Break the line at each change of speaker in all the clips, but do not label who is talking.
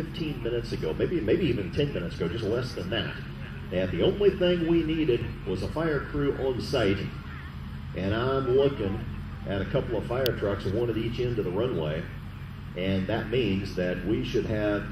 15 minutes ago, maybe even 10 minutes ago, just less than that. And the only thing we needed was a fire crew on site. And I'm looking at a couple of fire trucks, one at each end of the runway. And that means that we should have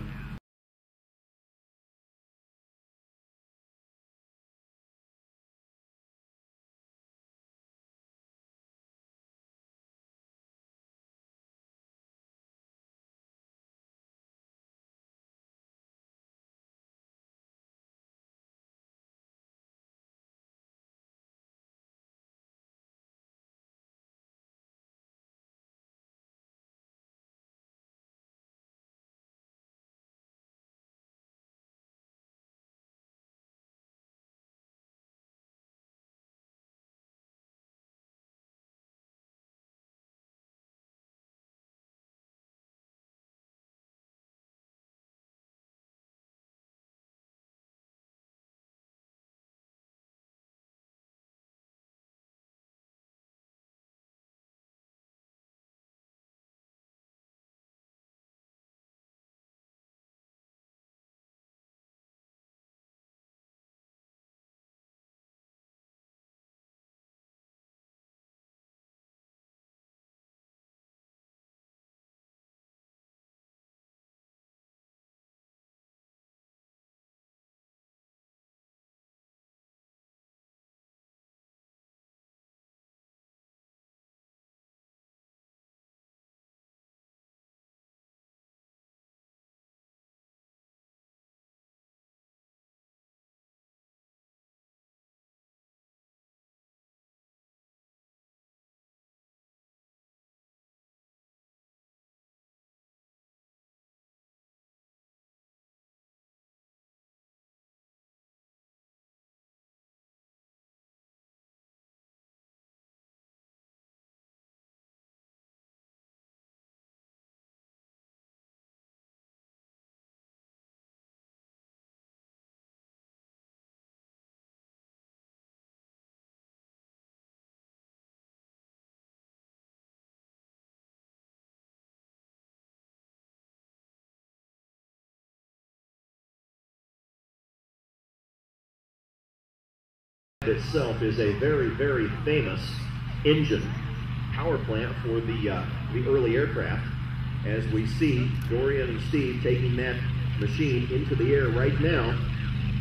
itself is a very, very famous engine power plant for the early aircraft. As we see Dorian and Steve taking that machine into the air right now.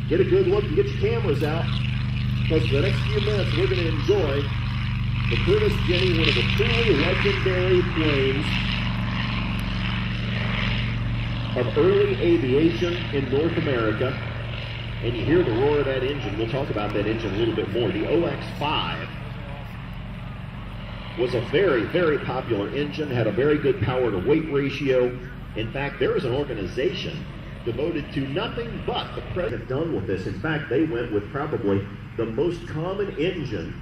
Get a good look and get your cameras out, because for the next few minutes we're going to enjoy the Curtiss Jenny, one of the truly legendary planes of early aviation in North America. And you hear the roar of that engine. We'll talk about that engine a little bit more. The OX-5 was a very, very popular engine, had a very good power to weight ratio. In fact, there is an organization devoted to nothing but the president done with this. In fact, they went with probably the most common engine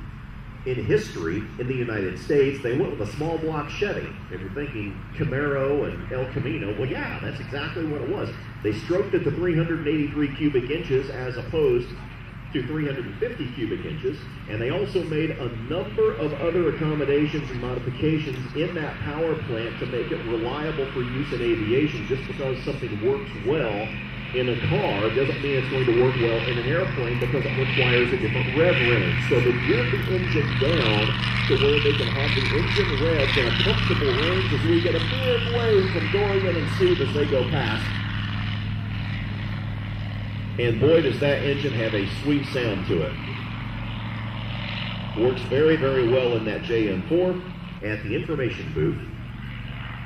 in history in the United States. They went with a small block Chevy. If you're thinking Camaro and El Camino, well, yeah, that's exactly what it was. They stroked it to 383 cubic inches as opposed to 350 cubic inches, and they also made a number of other accommodations and modifications in that power plant to make it reliable for use in aviation. Just because something works well in a car doesn't mean it's going to work well in an airplane, because it requires a different rev range. So they geared the engine down to where they can have the engine revs in a comfortable range as we get a big wave from Dorian and Steve as they go past. And boy, does that engine have a sweet sound to it. Works very, very well in that JM4 at the information booth,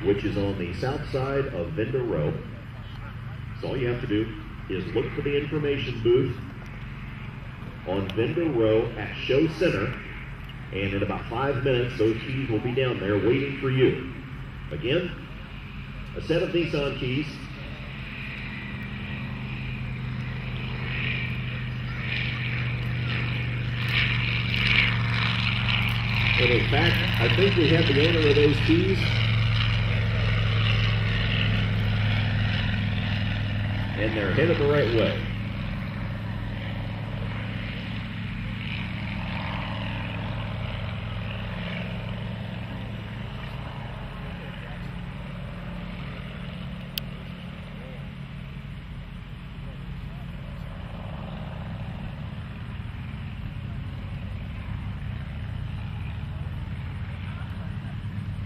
which is on the south side of Vendor Row. So all you have to do is look for the information booth on Vendor Row at Show Center, and in about 5 minutes, those keys will be down there waiting for you. Again, a set of Nissan keys. And in fact, I think we have the owner of those keys. And they're headed the right way.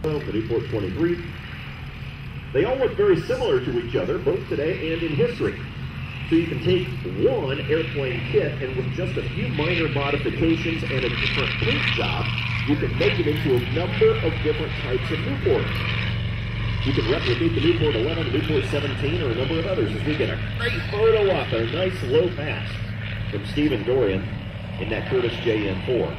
the Newport 23. They all look very similar to each other, both today and in history. So you can take one airplane kit and with just a few minor modifications and a different paint job, you can make it into a number of different types of Newports. You can replicate the Newport 11, Newport 17, or a number of others as we get a great photo up, a nice low pass from Stephen Dorian in that Curtis JM4.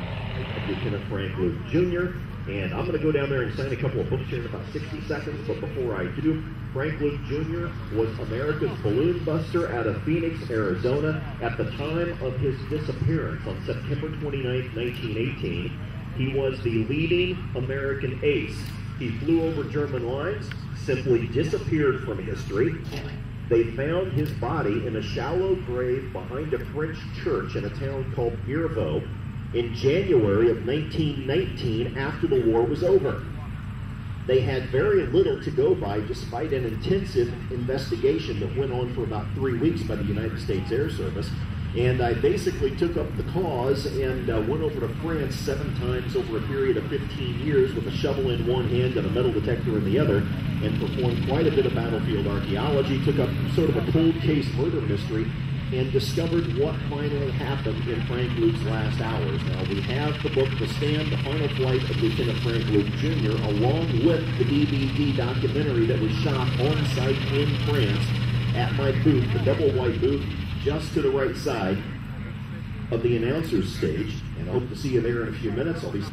Lieutenant Frank Luke Jr. And I'm going to go down there and sign a couple of books here in about 60 seconds. But before I do, Frank Luke Jr. was America's balloon buster out of Phoenix, Arizona. At the time of his disappearance on September 29, 1918, he was the leading American ace. He flew over German lines, simply disappeared from history. They found his body in a shallow grave behind a French church in a town called Mirvaux in January of 1919 after the war was over. They had very little to go by despite an intensive investigation that went on for about 3 weeks by the United States Air Service. And I basically took up the cause and went over to France 7 times over a period of 15 years with a shovel in one hand and a metal detector in the other, and performed quite a bit of battlefield archaeology, took up sort of a cold case murder mystery, and discovered what finally happened in Frank Luke's last hours. Now, we have the book, The Stand, The Final Flight of Lieutenant Frank Luke Jr., along with the DVD documentary that was shot on site in France at my booth, the double white booth, just to the right side of the announcer's stage. And I hope to see you there in a few minutes. I'll be